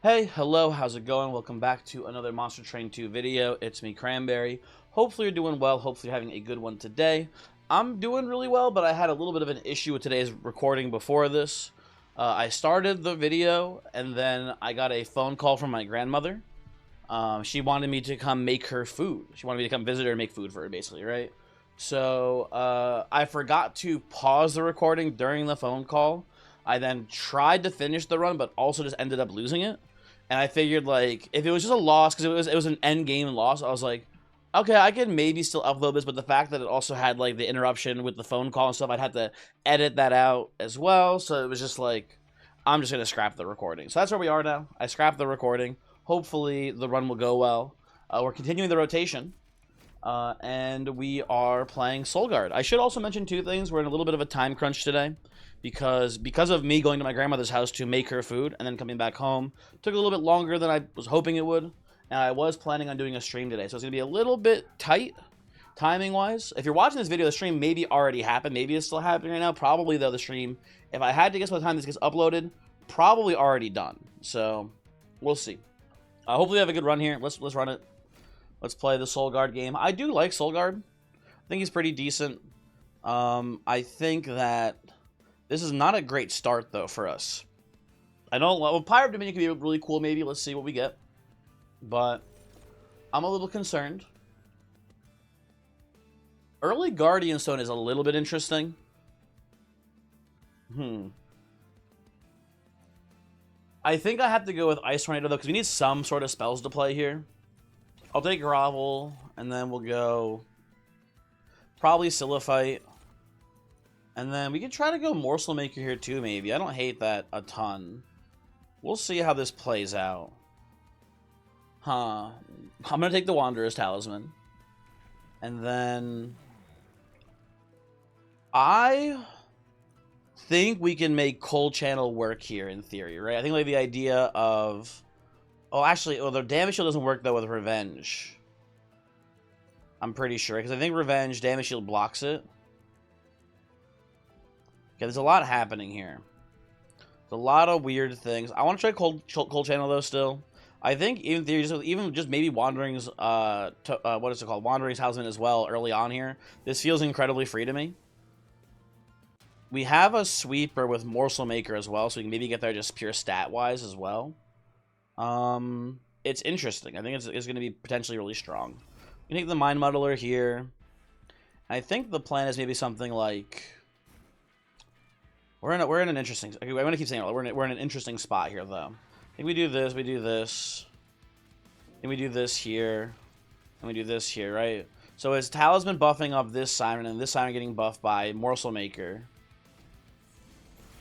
Hey, hello, how's it going? Welcome back to another Monster Train 2 video. It's me, Cranberry. Hopefully you're doing well. Hopefully you're having a good one today. I'm doing really well, but I had a little bit of an issue with today's recording before this. I started the video, and then I got a phone call from my grandmother. She wanted me to come make her food. She wanted me to come visit her and make food for her, basically, right? So, I forgot to pause the recording during the phone call. I then tried to finish the run, but also just ended up losing it. And I figured, like, if it was just a loss, because it was an end game loss, I was like, okay, I could maybe still upload this, but the fact that it also had, like, the interruption with the phone call and stuff, I'd have to edit that out as well. So it was just like, I'm just going to scrap the recording. So that's where we are now. I scrapped the recording. Hopefully the run will go well. We're continuing the rotation. And we are playing Soulgard. I should also mention two things. We're in a little bit of a time crunch today. Because of me going to my grandmother's house to make her food and then coming back home, took a little bit longer than I was hoping it would, and I was planning on doing a stream today, so it's going to be a little bit tight, timing-wise. If you're watching this video, the stream maybe already happened, maybe it's still happening right now, probably, though, the stream, if I had to guess by the time this gets uploaded, probably already done, so we'll see. Hopefully we have a good run here. Let's run it. Let's play the Soulgard game. I do like Soulgard. I think he's pretty decent. I think that this is not a great start, though, for us. I don't... Well, Pirate Dominion could be really cool, maybe. Let's see what we get. But I'm a little concerned. Early Guardian Stone is a little bit interesting. I think I have to go with Ice Tornado, though, because we need some sort of spells to play here. I'll take Grovel, and then we'll go... probably Cilophyte. And then we could try to go Morsel Maker here too, maybe. I don't hate that a ton. We'll see how this plays out. I'm going to take the Wanderer's Talisman. And then... I think we can make Cold Channel work here, in theory, right? I think like the idea of... Oh, actually, the Damage Shield doesn't work, though, with Revenge. I'm pretty sure, because I think Revenge, Damage Shield blocks it. Okay, there's a lot happening here. There's a lot of weird things. I want to try Cold Channel, though, still. I think even just maybe Wandering's, what is it called? Wandering's Talisman as well early on here. This feels incredibly free to me. We have a Sweeper with Morsel Maker as well, so we can maybe get there just pure stat-wise as well. It's interesting. I think it's going to be potentially really strong. You take the Mind Muddler here. I think the plan is maybe something like... We're in an interesting... Okay, I'm going to keep saying it. We're in an interesting spot here, though. I think we do this, we do this. And we do this here. And we do this here, right? So it's Talisman buffing up this Siren, and this Siren getting buffed by Morsel Maker.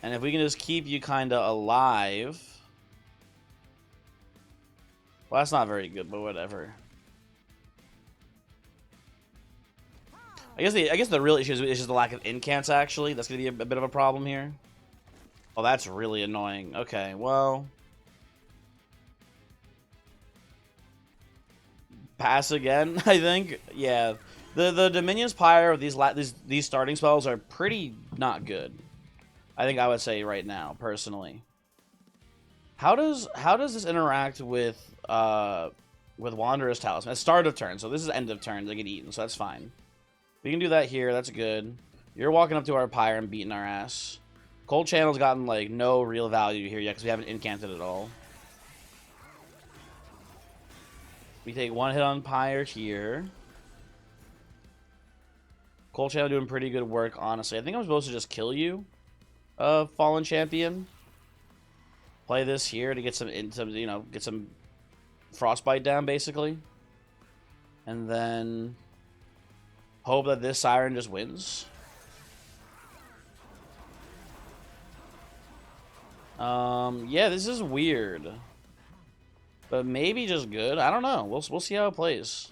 And if we can just keep you kind of alive... Well, that's not very good, but whatever. I guess the real issue is just the lack of incants, actually. That's going to be a bit of a problem here. Oh, that's really annoying. Okay, well... Pass again, I think. Yeah. The Dominion's Pyre of these starting spells are pretty not good. I think I would say right now, personally. How does this interact with Wanderer's Talisman? At start of turn, so this is end of turn. They get eaten, so that's fine. We can do that here. That's good. You're walking up to our Pyre and beating our ass. Cold Channel's gotten, like, no real value here yet because we haven't incanted at all. We take one hit on Pyre here. Cold Channel doing pretty good work, honestly. I think I'm supposed to just kill you, Fallen Champion. Play this here to get get some Frostbite down, basically. And then... hope that this Siren just wins. Yeah, this is weird. But maybe just good. I don't know. We'll see how it plays.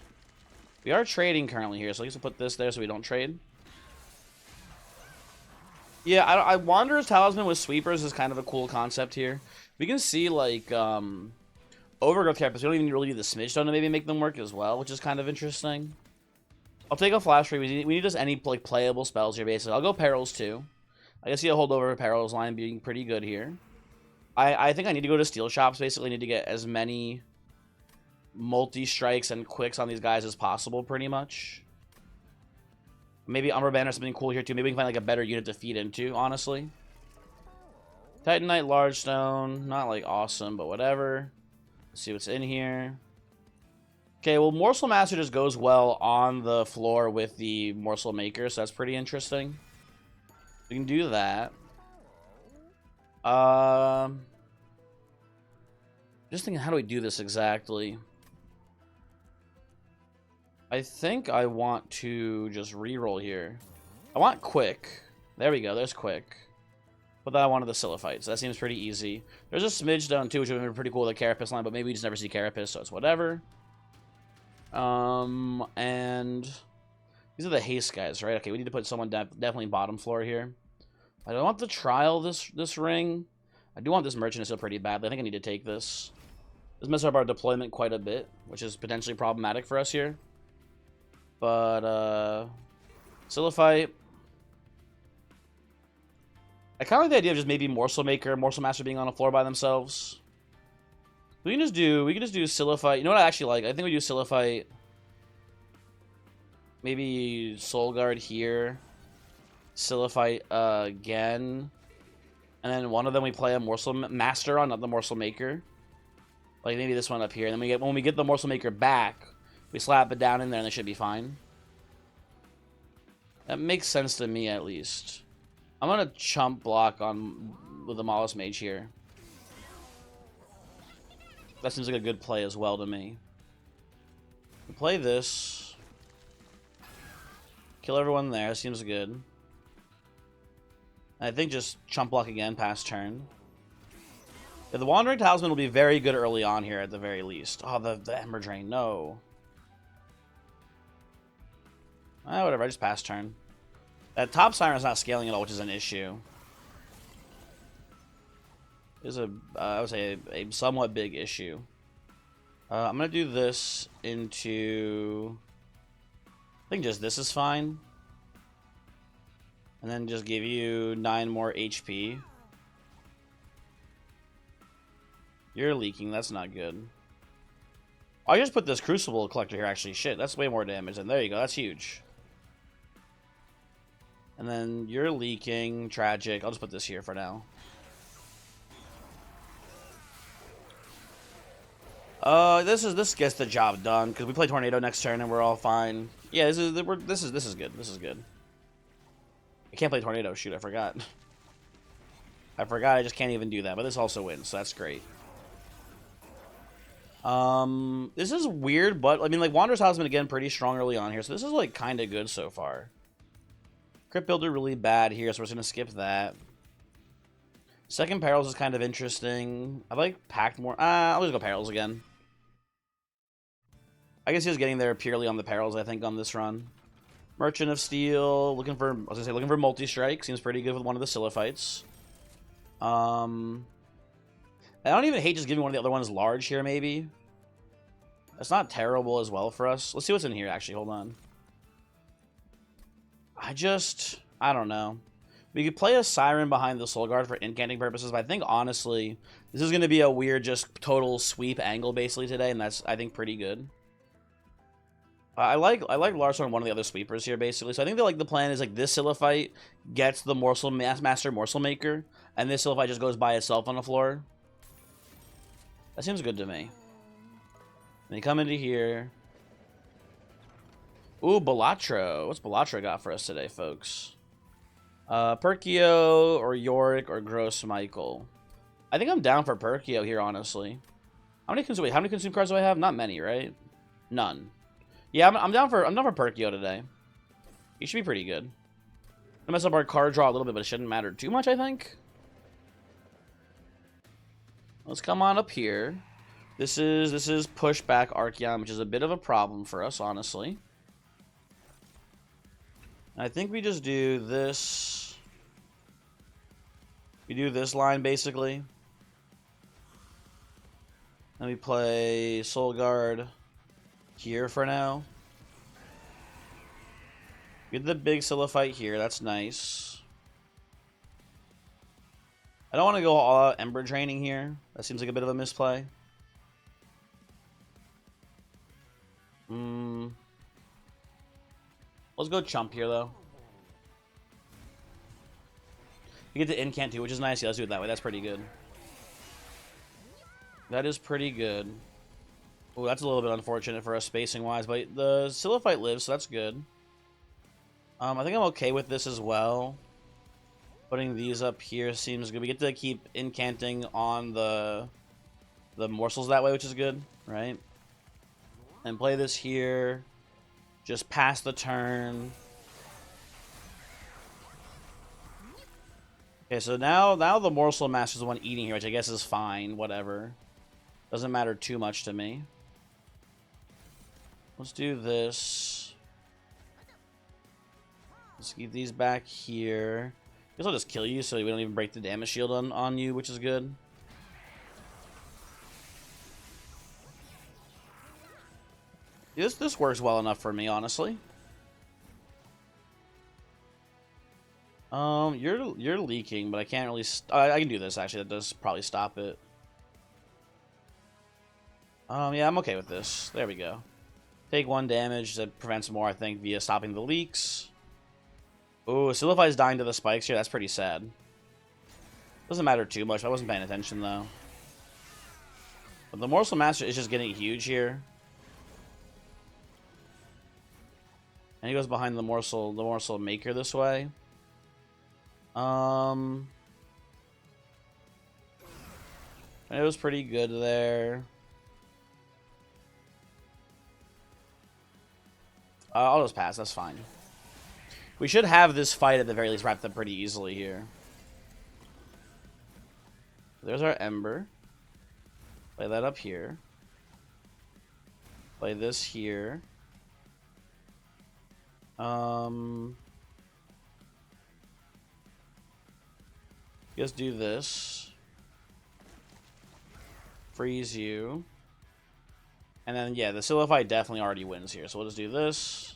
We are trading currently here, so I guess we'll put this there so we don't trade. Yeah, I Wanderer's Talisman with Sweepers is kind of a cool concept here. We can see, like, Overgrowth Carapace. We don't even really need the Smidge Stone to maybe make them work as well, which is kind of interesting. I'll take a Flash Free. We need just any like playable spells here, basically. I'll go Perils, too. I guess he'll hold over Perils line being pretty good here. I think I need to go to steel shops. Basically, I need to get as many multi-strikes and quicks on these guys as possible, pretty much. Maybe Umber Banner or something cool here, too. Maybe we can find, like, a better unit to feed into, honestly. Titanite Large Stone. Not, like, awesome, but whatever. Let's see what's in here. Okay, well, Morsel Master just goes well on the floor with the Morsel Maker, so that's pretty interesting. We can do that. Just thinking, how do we do this exactly? I think I want to just reroll here. I want quick. There we go, there's quick. But then I wanted the Cilophyte, so that seems pretty easy. There's a smidge down too, which would have been pretty cool with the Carapace line, but maybe we just never see Carapace, so it's whatever. And these are the haste guys, right? Okay, we need to put someone definitely bottom floor here. I don't want the trial this ring. I do want this merchant still pretty badly. I think I need to take this. This messes up our deployment quite a bit, which is potentially problematic for us here. But Cilophyte. I kind of like the idea of just maybe Morsel Maker, Morsel Master being on the floor by themselves. We can just do Cilophyte. You know what I actually like? I think we do Cilophyte. Maybe Soulgard here. Cilophyte again. And then one of them we play a Morsel Master on, not the Morsel Maker. Like maybe this one up here. And then when we get the Morsel Maker back, we slap it down in there and they should be fine. That makes sense to me at least. I'm gonna chump block on with the Mollusk Mage here. That seems like a good play as well to me. We play this. Kill everyone there. Seems good. I think just chump block again past turn. Yeah, the Wandering Talisman will be very good early on here at the very least. Oh, the Ember Drain. No. Whatever. I just passed turn. That top Siren's not scaling at all, which is an issue. Is I would say a somewhat big issue. I'm gonna do this into. I think just this is fine, and then just give you 9 more HP. You're leaking. That's not good. I just put this Crucible Collector here. Actually, shit, that's way more damage. And there you go. That's huge. And then you're leaking. Tragic. I'll just put this here for now. This gets the job done because we play Tornado next turn and we're all fine. Yeah, this is good. This is good. I can't play Tornado. Shoot, I forgot. I just can't even do that. But this also wins, so that's great. This is weird, but I mean, like Wanderer's Talisman again, pretty strong early on here, so this is like kind of good so far. Crypt Builder really bad here, so we're just gonna skip that. Second Perils is kind of interesting. I like Pact more. I'll just go Perils again. I guess he was getting there purely on the Perils, I think, on this run. Merchant of Steel, looking for multi-strike. Seems pretty good with one of the Cilophytes. I don't even hate just giving one of the other ones large here, maybe. That's not terrible as well for us. Let's see what's in here, actually. Hold on. I don't know. We could play a Siren behind the Soulgard for incanting purposes, but I think, honestly, this is going to be a weird, just total sweep angle, basically, today, and that's, I think, pretty good. I like Larson on one of the other sweepers here, basically. So I think that, like, the plan is, like, this Cilophyte gets the Master Morsel Maker, and this Cilophyte just goes by itself on the floor. That seems good to me. And you come into here. Ooh, Balatro. What's Balatro got for us today, folks? Perkio or Yorick or Gross Michael. I think I'm down for Perkio here, honestly. How many consume cards do I have? Not many, right? None. Yeah, I'm down for Perkio today. He should be pretty good. I mess up our card draw a little bit, but it shouldn't matter too much, I think. Let's come on up here. This is pushback Archon, which is a bit of a problem for us, honestly. I think we just do this. We do this line, basically. And we play Soulgard here for now. Get the big Cilophyte here. That's nice. I don't want to go all out Ember Draining here. That seems like a bit of a misplay. Let's go Chump here, though. You get the Incant too, which is nice. Yeah, let's do it that way. That's pretty good. That is pretty good. Oh, that's a little bit unfortunate for us spacing-wise, but the Cilophyte lives, so that's good. I think I'm okay with this as well. Putting these up here seems good. We get to keep incanting on the Morsels that way, which is good, right? And play this here. Just pass the turn. Okay, so now the Morsel Master is the one eating here, which I guess is fine. Whatever. Doesn't matter too much to me. Let's do this. Let's keep these back here. I guess I'll just kill you so we don't even break the damage shield on you, which is good. This works well enough for me, honestly. You're leaking, but I can't really. I can do this actually. That does probably stop it. Yeah, I'm okay with this. There we go. Take 1 damage that prevents more, I think, via stopping the leaks. Ooh, Cilophyte's dying to the spikes here. That's pretty sad. Doesn't matter too much. I wasn't paying attention though. But the Morsel Master is just getting huge here. And he goes behind the Morsel Maker this way. And it was pretty good there. I'll just pass. That's fine. We should have this fight at the very least wrapped up pretty easily here. There's our Ember. Play that up here. Play this here. Just do this. Freeze you. And then, yeah, the Cilophyte definitely already wins here. So we'll just do this.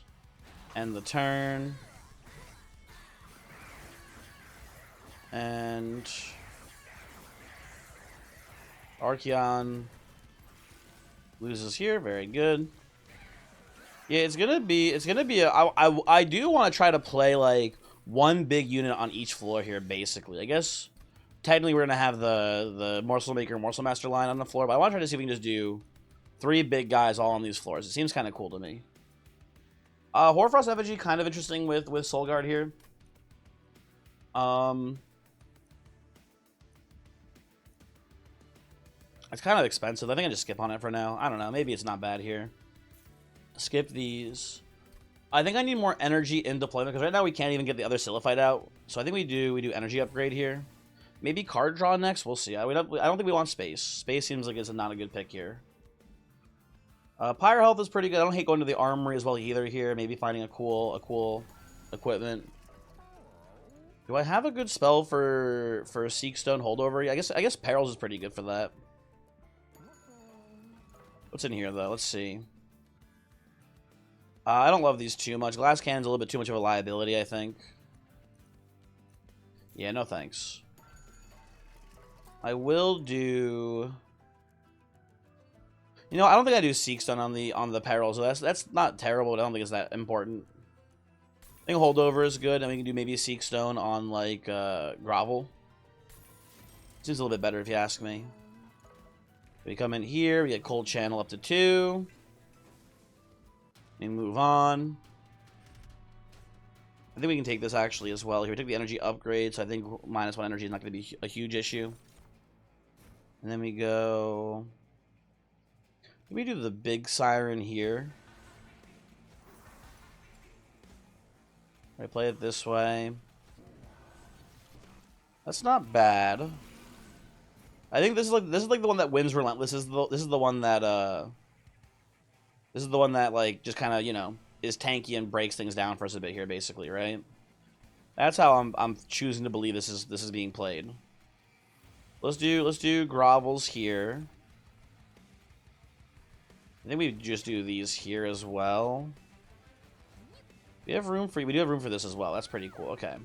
End the turn. And Archon loses here. Very good. Yeah, it's gonna be I do want to try to play like one big unit on each floor here, basically. I guess technically we're gonna have the Morsel Maker, Morsel Master line on the floor, but I want to try to see if we can just do 3 big guys all on these floors. It seems kind of cool to me. Hoarfrost Effigy, kind of interesting with Soulgard here. It's kind of expensive. I think I just skip on it for now. I don't know. Maybe it's not bad here. Skip these. I think I need more energy in deployment because right now we can't even get the other Cilophyte out. So I think we do energy upgrade here. Maybe card draw next. We'll see. I don't think we want space. Space seems like it's not a good pick here. Pyro health is pretty good. I don't hate going to the armory as well either here. Maybe finding a cool equipment. Do I have a good spell for Seek Stone holdover? I guess Perils is pretty good for that. What's in here though? Let's see. I don't love these too much. Glass Cannon's a little bit too much of a liability, I think. Yeah, no thanks. I will do. You know, I don't think I do Seek Stone on the Peril, so that's not terrible, but I don't think it's that important. I think holdover is good, and we can do maybe a Seek Stone on like Grovel. Seems a little bit better if you ask me. We come in here, we get Cold Channel up to 2. And move on. I think we can take this actually as well. Here we took the energy upgrade, so I think -1 energy is not going to be a huge issue. And then we go. We do the big Siren here. I play it this way. That's not bad. I think this is like the one that wins Relentless. This is the one that like just kind of, you know, is tanky and breaks things down for us a bit here, basically, right? That's how I'm choosing to believe this is being played. Let's do Grovels here. I think we just do these here as well. We do have room for this as well. That's pretty cool. Okay.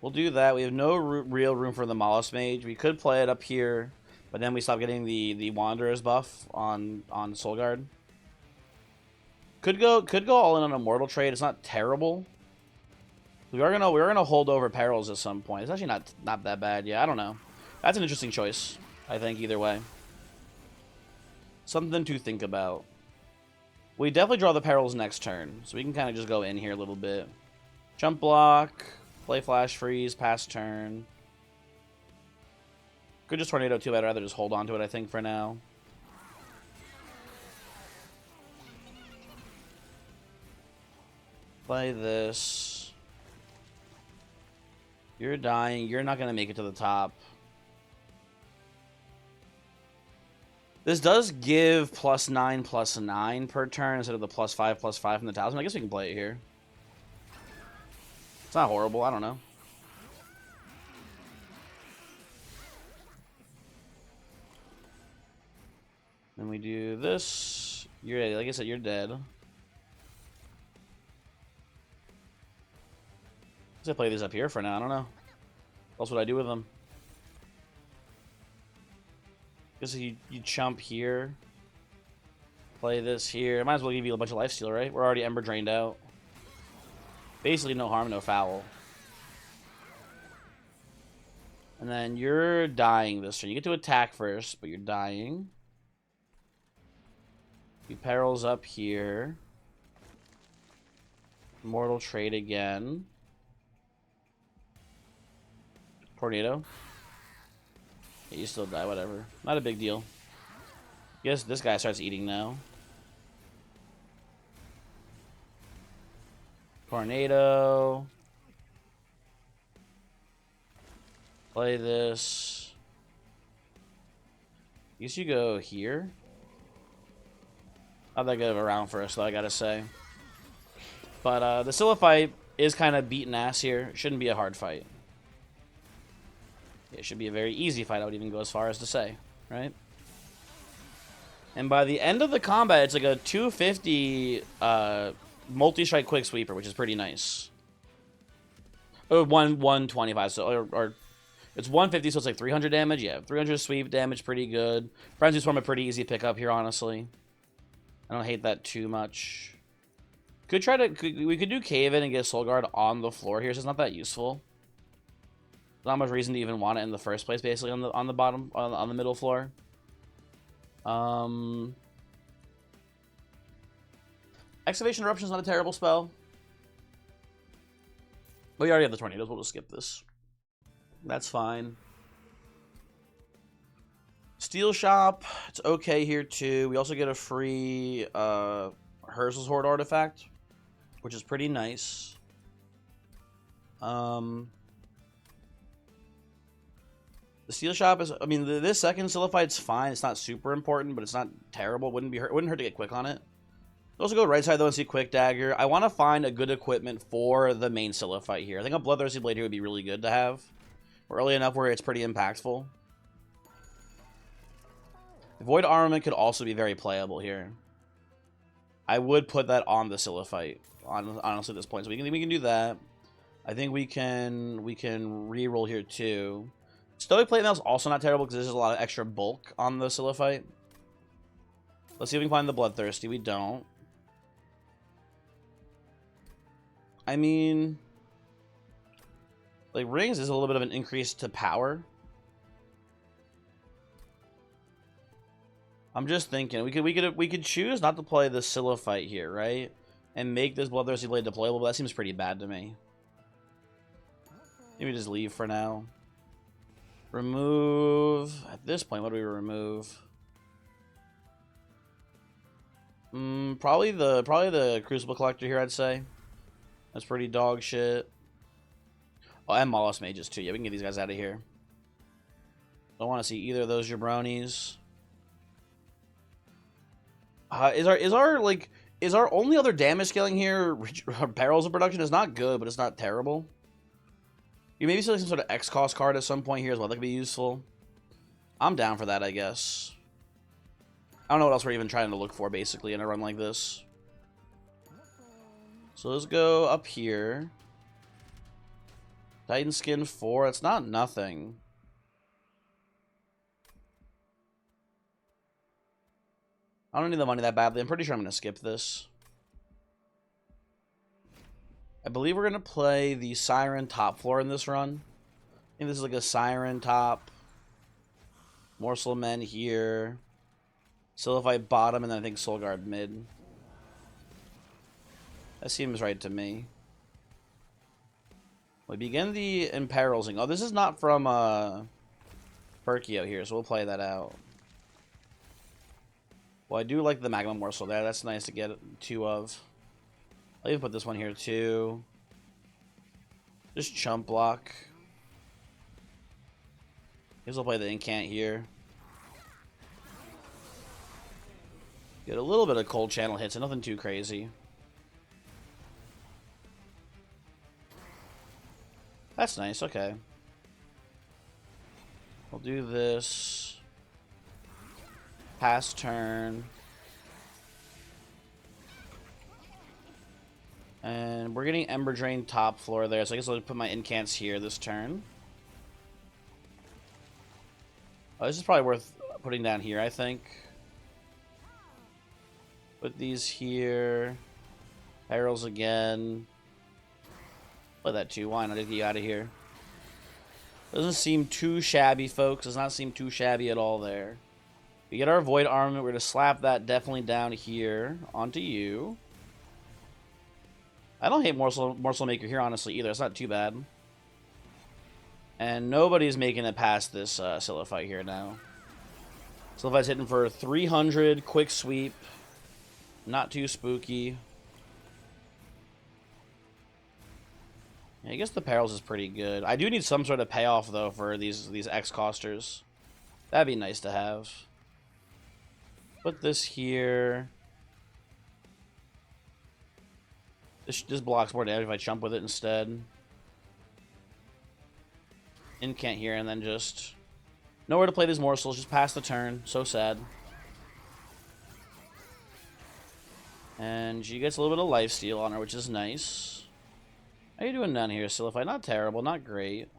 We'll do that. We have no real room for the Mollusk Mage. We could play it up here, but then we stop getting the Wanderer's buff on Soulgard. Could go all in on a Mortal trade. It's not terrible. We are gonna hold over Perils at some point. It's actually not that bad. Yeah, I don't know. That's an interesting choice, I think, either way. Something to think about. We definitely draw the Perils next turn, so we can kind of just go in here a little bit. Jump block, play Flash Freeze, pass turn. Could just Tornado too, I'd rather just hold on to it, I think, for now. Play this. You're dying. You're not going to make it to the top. This does give +9/+9 per turn instead of the +5/+5 from the Talisman. I guess we can play it here. It's not horrible. I don't know. Then we do this. You're, like I said, you're dead. Let's play these up here for now. I don't know. What else would I do with them? Guess you chump here. Play this here. I might as well give you a bunch of lifesteal, right? We're already Ember drained out. Basically no harm, no foul. And then you're dying this turn. You get to attack first, but you're dying. You Perils up here. Mortal trade again. Tornado. Yeah, you still die, whatever. Not a big deal. Guess this guy starts eating now. Tornado. Play this. Guess you go here. Not that good of a round for us, though, I gotta say. But the Cilophyte is kind of beating ass here. It shouldn't be a hard fight. It should be a very easy fight, I would even go as far as to say, right? And by the end of the combat, it's like a 250 multi-strike quick sweeper, which is pretty nice. Oh, 125, so or it's 150, so it's like 300 damage. Yeah, 300 sweep damage, pretty good. Frenzy Swarm a pretty easy pickup here, honestly. I don't hate that too much. We could do Cave in and get Soulgard on the floor here, so it's not that useful. Not much reason to even want it in the first place, basically on the bottom on the middle floor. Excavation Eruption is not a terrible spell. We already have the tornadoes. We'll just skip this. That's fine. Steel Shop, it's okay here too. We also get a free Hersel's Horde artifact, which is pretty nice. The Steel Shop is, I mean, this second Cilophyte's fine. It's not super important, but it's not terrible. It wouldn't hurt to get quick on it. Also go right side though and see Quick Dagger. I want to find a good equipment for the main Cilophyte here. I think a Bloodthirsty Blade here would be really good to have. Early enough where it's pretty impactful. Void Armament could also be very playable here. I would put that on the Cilophyte, honestly, at this point. So we can do that. I think we can re-roll here too. Stoic Plate Mail is also not terrible because there's a lot of extra bulk on the Cilophyte. Let's see if we can find the Bloodthirsty. We don't. I mean, like, Rings is a little bit of an increase to power. I'm just thinking we could choose not to play the Cilophyte here, right? And make this Bloodthirsty Blade deployable, but that seems pretty bad to me. Maybe just leave for now. Remove. At this point, what do we remove? Probably the Crucible Collector here, I'd say. That's pretty dog shit. Oh, and Mollusk Mages too. Yeah, we can get these guys out of here. Don't want to see either of those jabronis. Is our only other damage scaling here Perils of Production? Is not good, but it's not terrible. You maybe select some sort of X cost card at some point here as well. That could be useful. I'm down for that, I guess. I don't know what else we're even trying to look for, basically, in a run like this. So let's go up here. Titan Skin 4. It's not nothing. I don't need the money that badly. I'm pretty sure I'm going to skip this. I believe we're going to play the Siren top floor in this run. I think this is like a Siren top. Morsel Men here. Cilophyte bottom, and then I think Soulgard mid. That seems right to me. We begin the Imperilsing. Oh, this is not from Percocet here, so we'll play that out. Well, I do like the Magma Morsel there. That's nice to get two of. I'll even put this one here too. Just chump block. Guess I'll play the Incant here. Get a little bit of cold channel hits, and nothing too crazy. That's nice, okay. We'll do this. Pass turn. And we're getting Ember Drain top floor there, so I guess I'll put my Incants here this turn. Oh, this is probably worth putting down here, I think. Put these here. Perils again. Play that too. Why not? Get you out of here. Doesn't seem too shabby, folks. Does not seem too shabby at all there. We get our Void Armament. We're going to slap that definitely down here onto you. I don't hate Morsel Maker here, honestly, either. It's not too bad. And nobody's making it past this Cilophyte here now. Cilophyte's hitting for 300. Quick sweep. Not too spooky. Yeah, I guess the Perils is pretty good. I do need some sort of payoff, though, for these X-Costers. That'd be nice to have. Put this here. This blocks more damage if I jump with it instead. Incant here, and then just... nowhere to play these Morsels. Just pass the turn. So sad. And she gets a little bit of lifesteal on her, which is nice. How you doing down here, Cilophyte? Not terrible, not great.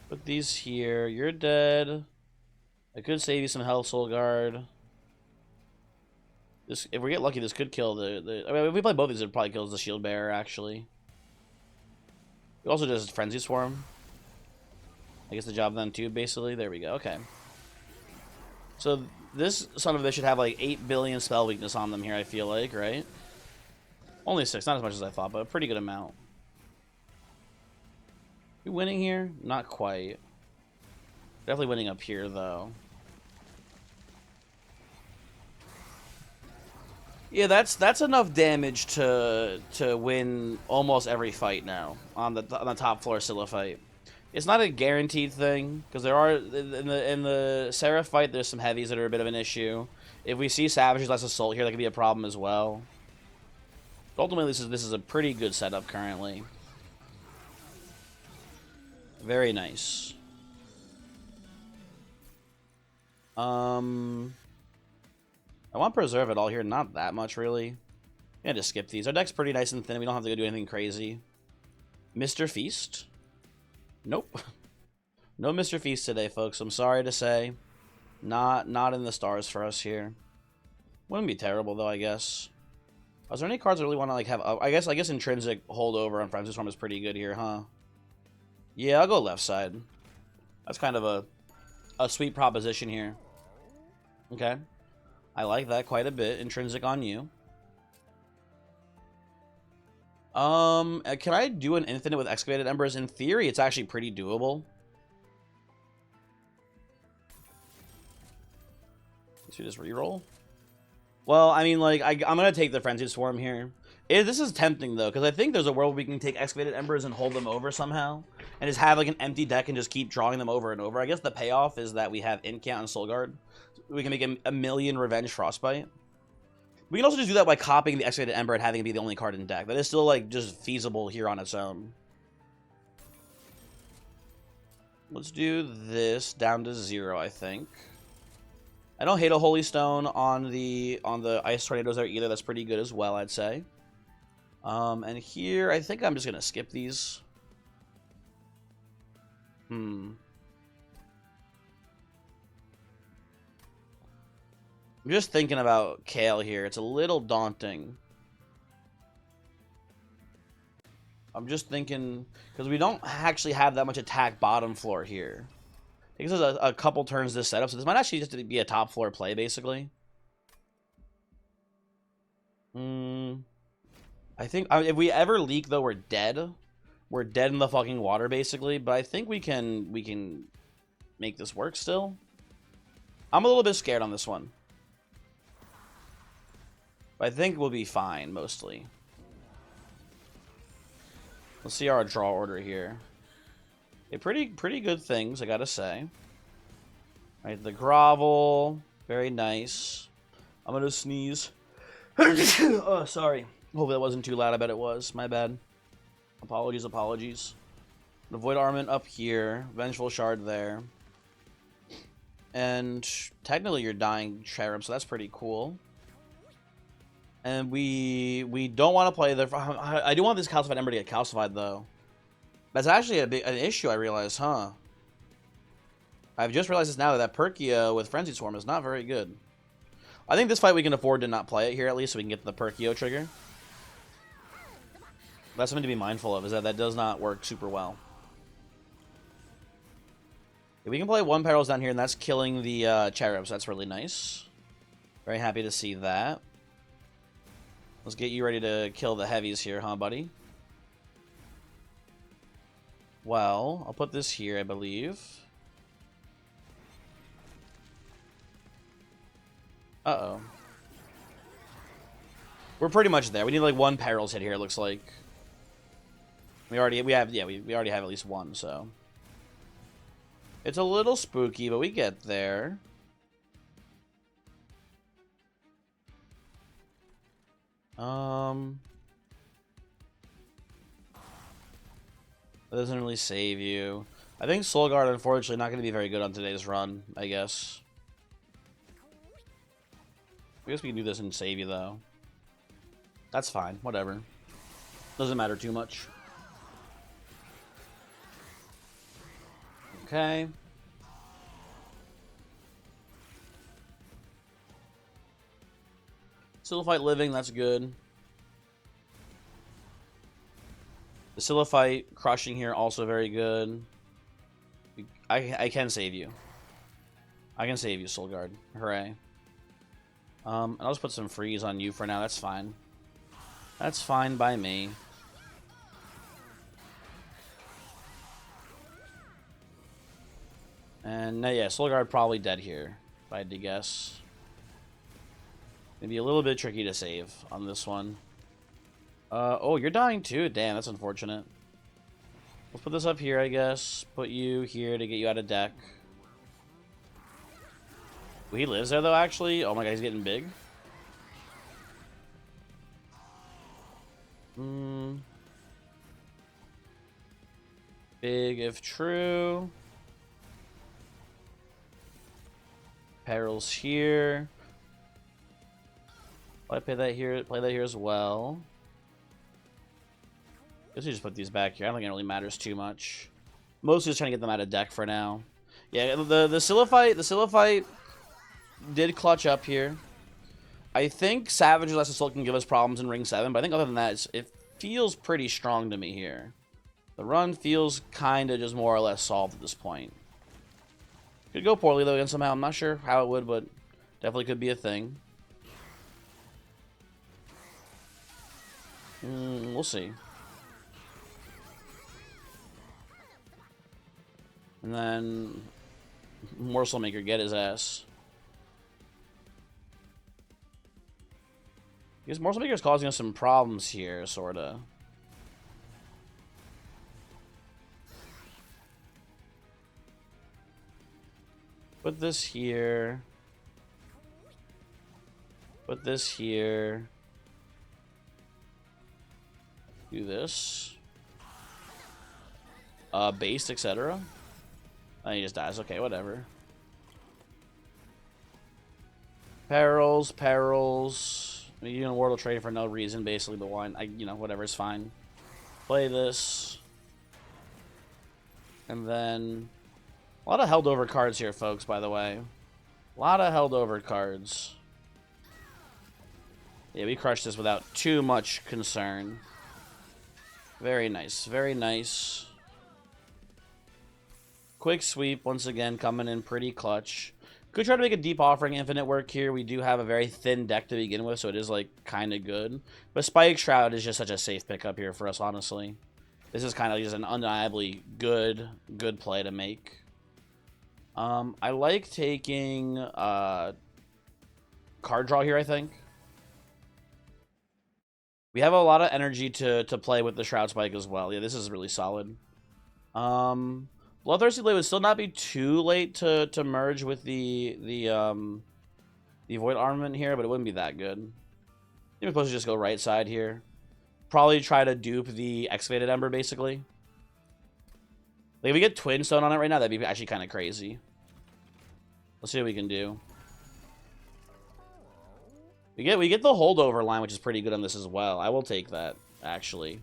Put these here. You're dead. I could save you some health, Soulgard. This, if we get lucky, this could kill the I mean, if we play both these, it probably kills the Shield Bearer, actually. We also just Frenzy Swarm. I guess the job then, too, basically. There we go. Okay. So, this son of a bitch should have, like, 8 billion spell weakness on them here, I feel like, right? Only 6. Not as much as I thought, but a pretty good amount. We winning here? Not quite. Definitely winning up here, though. Yeah, that's enough damage to win almost every fight now on the top floor Cilophyte. It's not a guaranteed thing because there are in the Seraph fight there's some heavies that are a bit of an issue. If we see Savages less Assault here, that could be a problem as well. But ultimately, this is a pretty good setup currently. Very nice. I want to preserve it all here. Not that much, really. Yeah, just skip these. Our deck's pretty nice and thin. We don't have to go do anything crazy. Mr. Feast? Nope. No Mr. Feast today, folks. I'm sorry to say. Not in the stars for us here. Wouldn't be terrible, though, I guess. Is there any cards I really want to, like, have up? I guess Intrinsic Holdover on Frenzy Swarm is pretty good here, huh? Yeah, I'll go left side. That's kind of a sweet proposition here. Okay. I like that quite a bit. Intrinsic on you. Can I do an infinite with Excavated Embers? In theory, it's actually pretty doable. Should we just reroll? Well, I mean, like, I'm gonna take the Frenzy Swarm here. This is tempting, though, because I think there's a world where we can take Excavated Embers and hold them over somehow. And just have, like, an empty deck and just keep drawing them over and over. I guess the payoff is that we have Incant and Soulgard. We can make a million Revenge Frostbite. We can also just do that by copying the Excavated Ember and having it be the only card in deck. That is still, like, just feasible here on its own. Let's do this down to 0, I think. I don't hate a Holy Stone on the Ice Tornadoes there either. That's pretty good as well, I'd say. And here, I think I'm just going to skip these. I'm just thinking about Kale here. It's a little daunting. I'm just thinking, because we don't actually have that much attack bottom floor here. I think this is a couple turns this setup, so this might actually just be a top floor play, basically. I think if we ever leak, though, we're dead. We're dead in the fucking water, basically. But I think we can make this work still. I'm a little bit scared on this one. But I think we'll be fine, mostly. Let's see our draw order here. Okay, pretty good things, I gotta say. Right, the grovel, very nice. I'm gonna sneeze. Oh, sorry. Hope that wasn't too loud. I bet it was. My bad. Apologies, apologies. Void Armament up here. Vengeful Shard there. And technically you're dying Cherub, so that's pretty cool. And we don't want to play the... I do want this Calcified Ember to get calcified, though. That's actually an issue, I realize, huh? I've just realized this now, that Perkeo with Frenzy Swarm is not very good. I think this fight we can afford to not play it here, at least, so we can get the Perkeo trigger. That's something to be mindful of, is that does not work super well. If we can play one Perils down here, and that's killing the Cherubs. That's really nice. Very happy to see that. Let's get you ready to kill the heavies here, huh, buddy? Well, I'll put this here, I believe. Uh-oh. We're pretty much there. We need like one Perils hit here, it looks like. We already have at least one, so. It's a little spooky, but we get there. That doesn't really save you. I think Soulgard, unfortunately, not going to be very good on today's run, I guess. I guess we can do this and save you, though. That's fine. Whatever. Doesn't matter too much. Okay. Cilophyte living, that's good. The Cilophyte crushing here, also very good. I can save you. I can save you, Soulgard. Hooray. I'll just put some freeze on you for now. That's fine. That's fine by me. And yeah, Soulgard probably dead here, if I had to guess. Maybe a little bit tricky to save on this one. Oh, you're dying too? Damn, that's unfortunate. Let's put this up here, I guess. Put you here to get you out of deck. He lives there, though, actually? Oh my god, he's getting big. Big if true. Perils here. I'll play that here as well. Guess we just put these back here. I don't think it really matters too much. Mostly just trying to get them out of deck for now. Yeah, the Cilophyte did clutch up here. I think Savage Less Assault can give us problems in Ring 7, but I think other than that, it feels pretty strong to me here. The run feels kind of just more or less solved at this point. Could go poorly, though, again, somehow. I'm not sure how it would, but definitely could be a thing. We'll see. And then Morsel Maker, get his ass. I guess Morsel Maker is causing us some problems here, sorta. Put this here. Put this here. Do this. Base, etc. Oh, he just dies. Okay, whatever. Perils. I mean, you're in Wordle Trade for no reason, basically, but why? You know, whatever is fine. Play this. And then a lot of held over cards here, folks, by the way. A lot of held over cards. Yeah, we crushed this without too much concern. Very nice. Very nice. Quick sweep, once again, coming in pretty clutch. Could try to make a deep offering infinite work here. We do have a very thin deck to begin with, so it is, like, kind of good. But Spike Shroud is just such a safe pickup here for us, honestly. This is kind of just an undeniably good play to make. I like taking card draw here, I think. We have a lot of energy to play with the Shroud Spike as well. Yeah, this is really solid. Bloodthirsty Blade would still not be too late to merge with the Void Armament here, but it wouldn't be that good. I think we're supposed to just go right side here. Probably try to dupe the Excavated Ember, basically. Like, if we get Twin Stone on it right now, that'd be actually kind of crazy. Let's see what we can do. We get the holdover line, which is pretty good on this as well. I will take that, actually.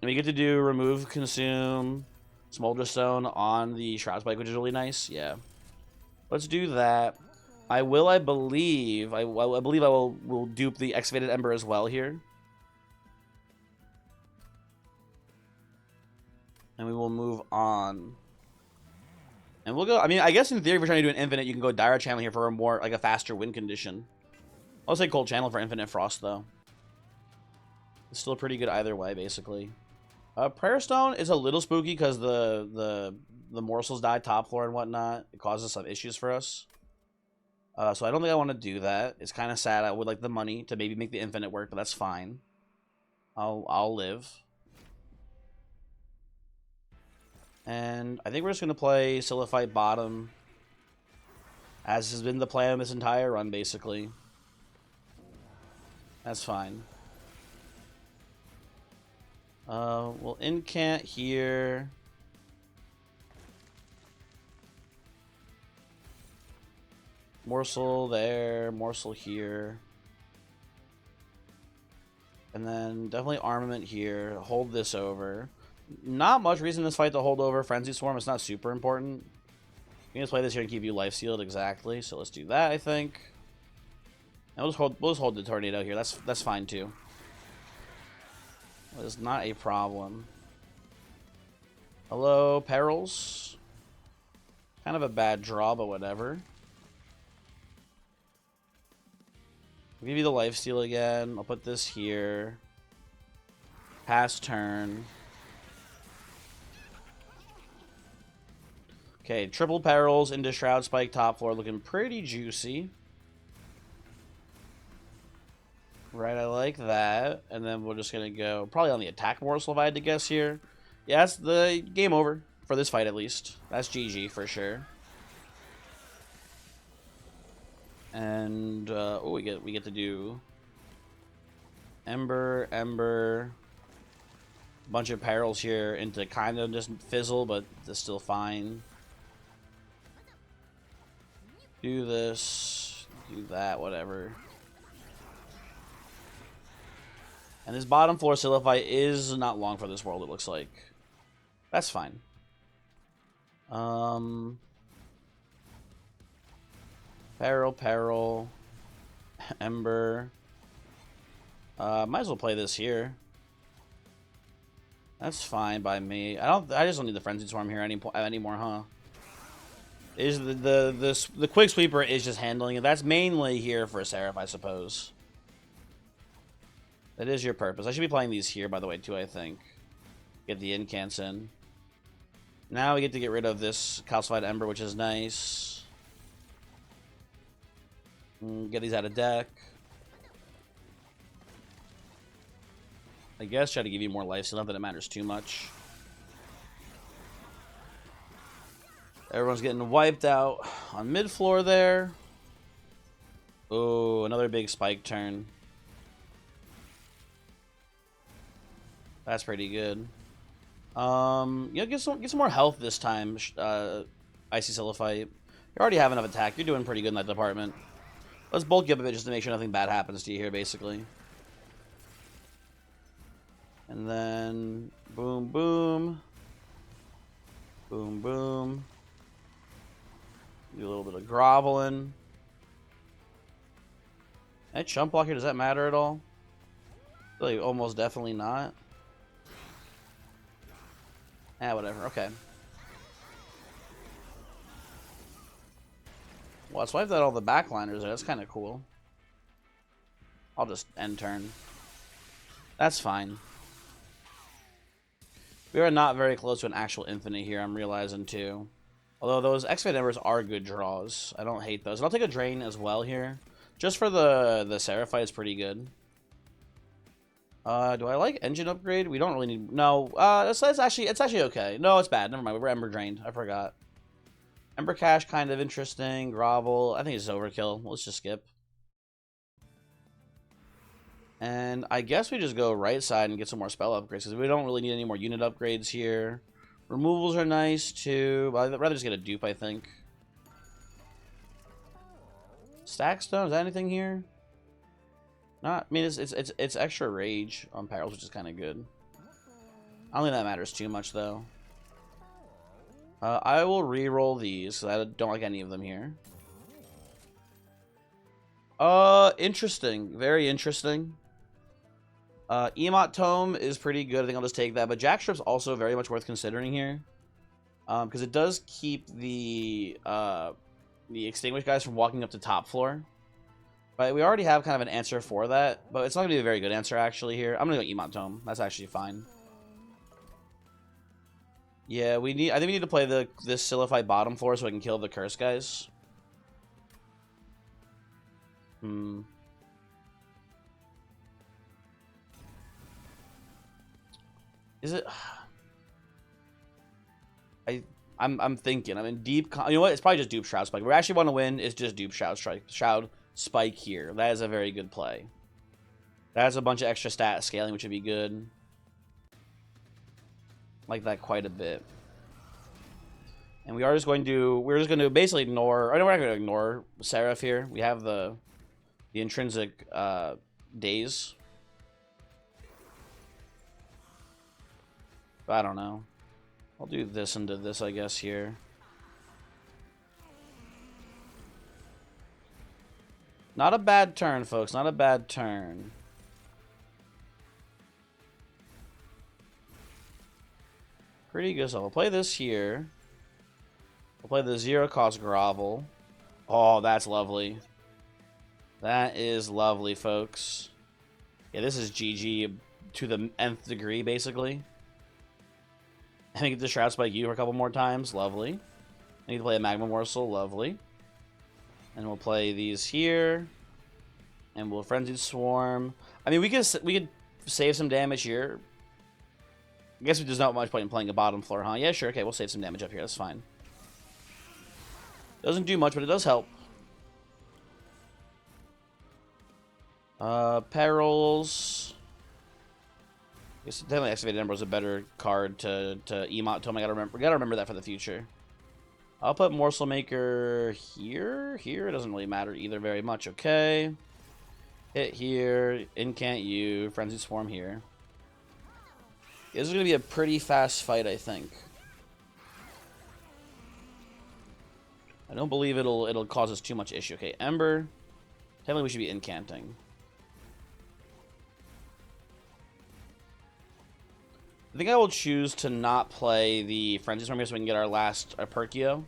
And we get to do remove, consume, Smolder Stone on the Shroud Spike, which is really nice. Yeah. Let's do that. I believe I will dupe the Excavated Ember as well here. And we will move on. And we'll go, I mean, I guess in theory, if we're trying to do an infinite, you can go Dire Channel here for a more, like, a faster win condition. I'll say Cold Channel for Infinite Frost, though. It's still pretty good either way, basically. Prayer Stone is a little spooky because the Morsels die top floor and whatnot. It causes some issues for us. So I don't think I want to do that. It's kind of sad. I would like the money to maybe make the infinite work, but that's fine. I'll live. And I think we're just going to play Cilophyte bottom, as has been the plan this entire run, basically. That's fine. We'll incant here. Morsel there, Morsel here. And then definitely Armament here. Hold this over. Not much reason in this fight to hold over Frenzy Swarm. It's not super important. You can just play this here and keep you life sealed, exactly. So let's do that, I think. And we'll just hold the Tornado here. That's fine too. It's not a problem. Hello, Perils. Kind of a bad draw, but whatever. I'll give you the lifesteal again. I'll put this here. Pass turn. Okay, triple Perils into Shroud Spike top floor, looking pretty juicy. Right, I like that. And then we're just going to go probably on the attack Morsel if I had to guess here. Yeah, that's the game over for this fight at least. That's GG for sure. And oh, we get to do Ember, bunch of Perils here into kind of just fizzle, but it's still fine. Do this, do that, whatever. And this bottom floor Cilophyte is not long for this world, it looks like. That's fine. Peril, Ember. Might as well play this here. That's fine by me. I just don't need the Frenzied Swarm here anymore, huh? Is the Quick Sweeper is just handling it. That's mainly here for a Seraph, I suppose. That is your purpose. I should be playing these here, by the way, too, I think. Get the incants in. Now we get to get rid of this Calcified Ember, which is nice. Get these out of deck. I guess try to give you more life, so not that it matters too much. Everyone's getting wiped out on mid-floor there. Oh, another big spike turn. That's pretty good. Yeah, get some more health this time, Icy Cilophyte. You already have enough attack. You're doing pretty good in that department. Let's bulk you up a bit just to make sure nothing bad happens to you here, basically. And then, boom, boom. Boom, boom. Do a little bit of groveling. That chump block here, does that matter at all? Really, almost definitely not. Whatever, okay. Well, I swiped out all the backliners there. That's kind of cool. I'll just end turn. That's fine. We are not very close to an actual infinite here, I'm realizing too. Although those X-Fade Embers are good draws. I don't hate those. And I'll take a Drain as well here. Just for the Seraphite is pretty good. Do I like Engine Upgrade? We don't really need... No, it's actually okay. No, it's bad. Never mind. We're Ember Drained. I forgot. Ember Cache, kind of interesting. Grovel. I think it's overkill. Let's just skip. And I guess we just go right side and get some more spell upgrades, because we don't really need any more unit upgrades here. Removals are nice, too. But I'd rather just get a dupe, I think. Stack Stone, is that anything here? Not, I mean, it's extra rage on perils, which is kind of good. I don't think that matters too much, though. I will re-roll these, because I don't like any of them here. Interesting. Very interesting. Emot Tome is pretty good. I think I'll just take that. But Jackstrip's also very much worth considering here. Because it does keep the Extinguished guys from walking up to top floor. But we already have kind of an answer for that. But it's not going to be a very good answer, actually, here. I'm going to go Emot Tome. That's actually fine. Yeah, I think we need to play this Cilophyte bottom floor so I can kill the curse guys. Is it? I'm thinking. I'm in deep. You know what? It's probably just dupe Shroud Spike. We actually want to win. It's just dupe Shroud Spike here. That is a very good play. That has a bunch of extra stat scaling, which would be good. Like that quite a bit. And we're just going to basically ignore. I know we're not going to ignore Seraph here. We have the intrinsic days. But I don't know. I'll do this into this, I guess, here. Not a bad turn, folks. Not a bad turn. Pretty good. So we'll play this here. We'll play the 0-cost Grovel. Oh, that's lovely. That is lovely, folks. Yeah, this is GG to the nth degree, basically. I think the Shroud Spike you for a couple more times. Lovely. I need to play a Magma Morsel. Lovely. And we'll play these here. And we'll Frenzied Swarm. I mean, we could save some damage here. I guess there's not much point in playing a bottom floor, huh? Yeah, sure. Okay, we'll save some damage up here. That's fine. Doesn't do much, but it does help. Perils. I guess definitely Activated Ember was a better card to Emot Tome. We gotta remember that for the future. I'll put Morsel Maker here. Here, it doesn't really matter either very much. Okay. Hit here. Incant you. Frenzy Swarm here. This is gonna be a pretty fast fight, I think. I don't believe it'll cause us too much issue. Okay, Ember. Technically, we should be incanting. I think I will choose to not play the Frenzy Swarm here so we can get our last Perkio.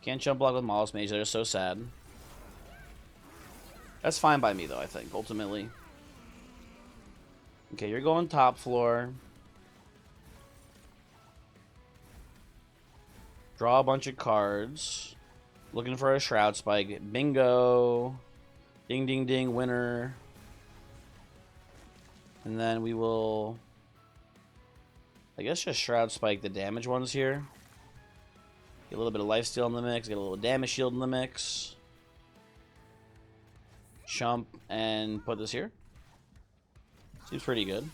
Can't jump block with Mollusk Mage. They're so sad. That's fine by me, though, I think, ultimately. Okay, you're going top floor. Draw a bunch of cards. Looking for a Shroud Spike. Bingo. Ding, ding, ding. Winner. And then we will, I guess, just Shroud Spike the damage ones here. Get a little bit of lifesteal in the mix. Get a little damage shield in the mix. Chump and put this here. Seems pretty good.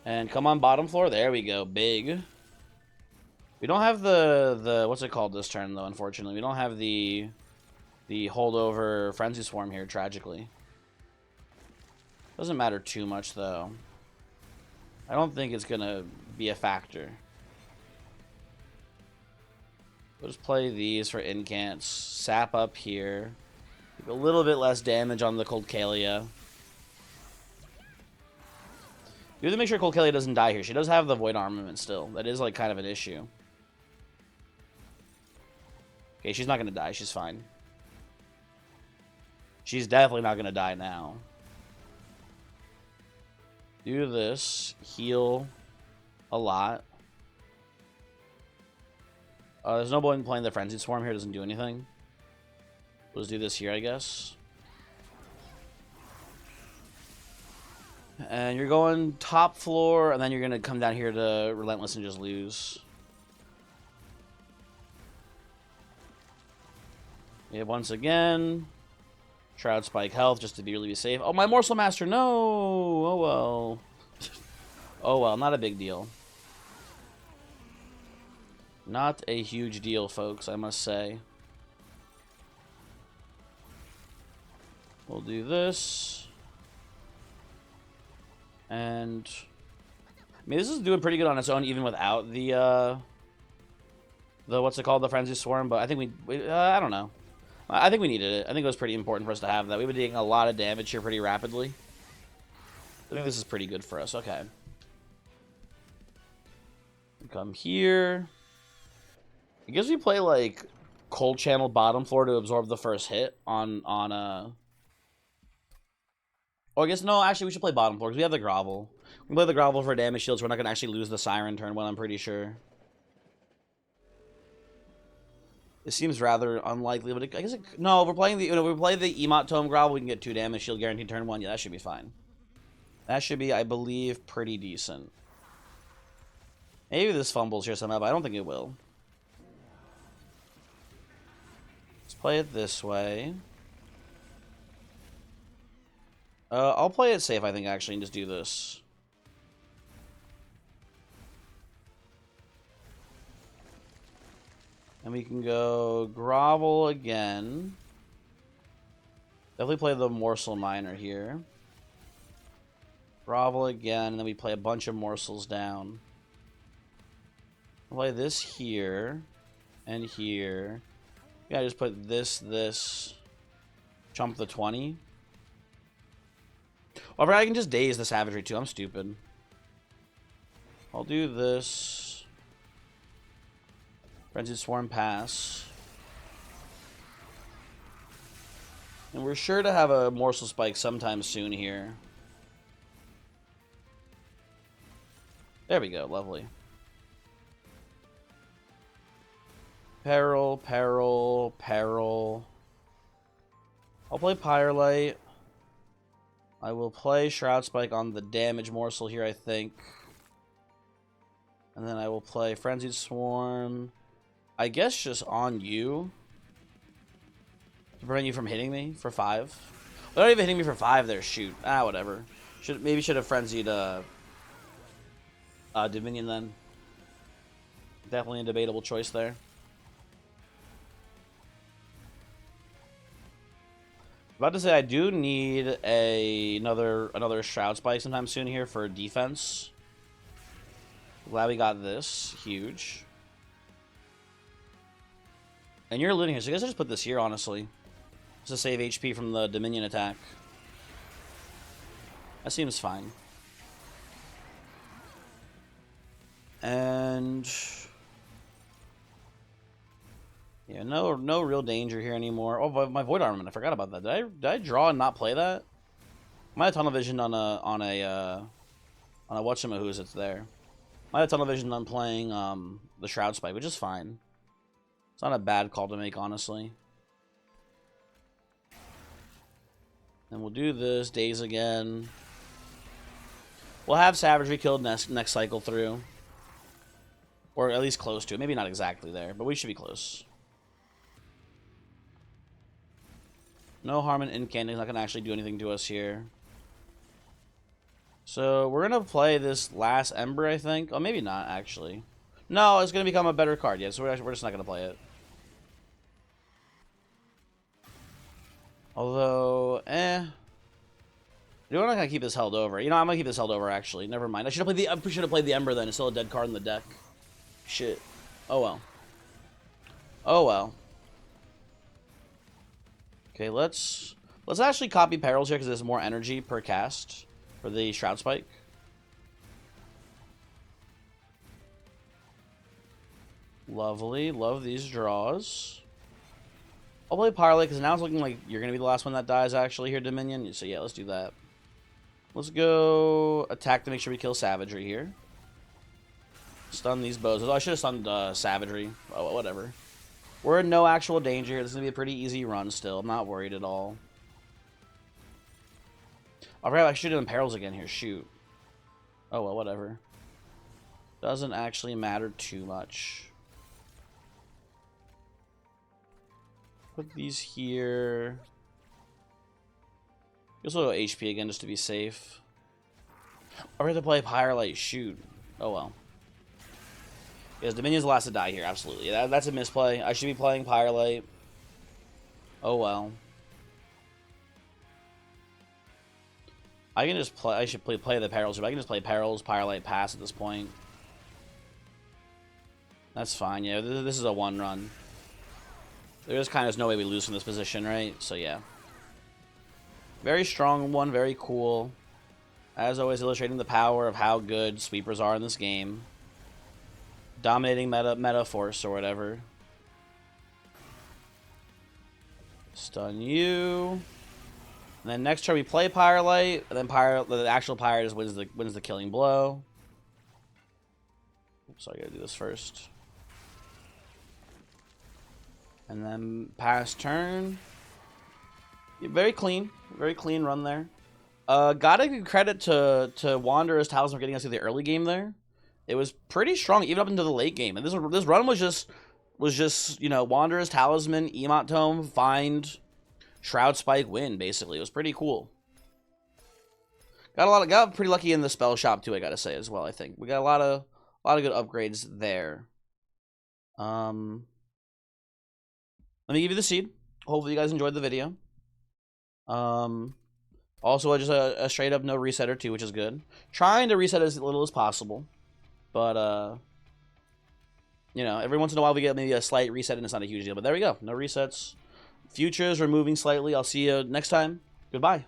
And come on bottom floor. There we go. Big. We don't have the what's it called this turn, though, unfortunately. We don't have the holdover Frenzy Swarm here, tragically. Doesn't matter too much, though. I don't think it's going to be a factor. We'll just play these for incants. Sap up here. Keep a little bit less damage on the Colcalia. You have to make sure Colcalia doesn't die here. She does have the Void Armament still. That is, like, kind of an issue. Okay, she's not going to die. She's fine. She's definitely not going to die now. Do this. Heal a lot. There's no point in playing the Frenzied Swarm here. It doesn't do anything. We'll just do this here, I guess. And you're going top floor, and then you're going to come down here to Relentless and just lose. Yeah, once again, Shroud Spike health just to really be safe. Oh, my Morsel Master, no! Oh, well. Oh, well, not a big deal. Not a huge deal, folks, I must say. We'll do this. And I mean, this is doing pretty good on its own, even without the what's it called, the Frenzy Swarm. But I think I don't know. I think we needed it. I think it was pretty important for us to have that. We've been taking a lot of damage here pretty rapidly. I think this is pretty good for us. Okay. Come here. I guess we play like Cold Channel bottom floor to absorb the first hit on Oh, I guess, no, actually, we should play bottom floor, because we have the Grovel. We can play the Grovel for damage shields, so we're not going to actually lose the Siren turn one, I'm pretty sure. It seems rather unlikely, but I guess no, if we're playing the, if we play the Emot Tome Grovel, we can get 2 damage shield guaranteed turn 1. Yeah, that should be fine. That should be, I believe, pretty decent. Maybe this fumbles here somehow, but I don't think it will. Let's play it this way. I'll play it safe, I think, actually, and just do this. And we can go Grovel again. Definitely play the Morsel Miner here. Grovel again, and then we play a bunch of Morsels down. Play this here, and here. Yeah, just put this. Chump the 20. Or I can just daze the Savagery too. I'm stupid. I'll do this. Frenzied Swarm pass. And we're sure to have a Morsel Spike sometime soon here. There we go. Lovely. Peril, peril, peril. I'll play Pyrelite. I will play Shroud Spike on the damage morsel here, I think. And then I will play Frenzied Swarm. I guess just on you. To prevent you from hitting me for 5. They're not even hitting me for 5 there, shoot. Ah, whatever. Maybe should have Frenzied Dominion then. Definitely a debatable choice there. About to say, I do need another Shroud Spike sometime soon here for defense. Glad we got this. Huge. And you're looting here, so I guess I just put this here, honestly. Just to save HP from the Dominion attack. That seems fine. And yeah, no real danger here anymore. Oh, my Void Armament, I forgot about that. Did I draw and not play that? I might have Tunnel Vision on a whatchamahoo's it's there. I had Tunnel Vision on playing the Shroud Spike, which is fine. It's not a bad call to make, honestly. And we'll do this, Daze again. We'll have Savagery killed next cycle through. Or at least close to it. Maybe not exactly there, but we should be close. No harm in Incanting. It's not going to actually do anything to us here. So we're going to play this last Ember, I think. Oh, maybe not, actually. No, it's going to become a better card. Yeah, so we're just not going to play it. Although, Do I gotta keep this held over? You know, I'm gonna keep this held over. Actually, never mind. I should have played the Ember then. It's still a dead card in the deck. Shit. Oh well. Oh well. Okay, let's actually copy Perils here because there's more energy per cast for the Shroud Spike. Lovely. Love these draws. I'll play Parlay because now it's looking like you're going to be the last one that dies actually here, Dominion. So yeah, let's do that. Let's go attack to make sure we kill Savagery here. Stun these bows. I should have stunned Savagery. Oh, whatever. We're in no actual danger here. This is going to be a pretty easy run still. I'm not worried at all. I forgot I should have done Perils again here. Shoot. Oh, well, whatever. Doesn't actually matter too much. Put these here. Also go HP again just to be safe. Or to play Pyrelite. Shoot. Oh well. Yes, Dominion's the last to die here. Absolutely. That's a misplay. I should be playing Pyrelite. Oh well. I can just play. I should play the Perils, but I can just play Perils, Pyrelite, pass at this point. That's fine. Yeah, this is a one run. There's kind of no way we lose from this position, right? So yeah. Very strong one, very cool. As always, illustrating the power of how good sweepers are in this game. Dominating meta force or whatever. Stun you. And then next turn we play Pyrelite, and then the actual Pyre just wins the killing blow. Oops, I gotta do this first. And then pass turn. Yeah, very clean run there. Gotta give credit to Wanderer's Talisman for getting us through the early game there. It was pretty strong even up into the late game, and this run was just you know, Wanderer's Talisman, Emot Tome, find, Shroud Spike, win. Basically, it was pretty cool. Got pretty lucky in the spell shop too. I gotta say as well. I think we got a lot of good upgrades there. Let me give you the seed. Hopefully you guys enjoyed the video. Also just a straight up no reset or two, which is good. Trying to reset as little as possible, but you know, every once in a while we get maybe a slight reset and it's not a huge deal. But there we go, no resets. Futures are moving slightly. I'll see you next time. Goodbye.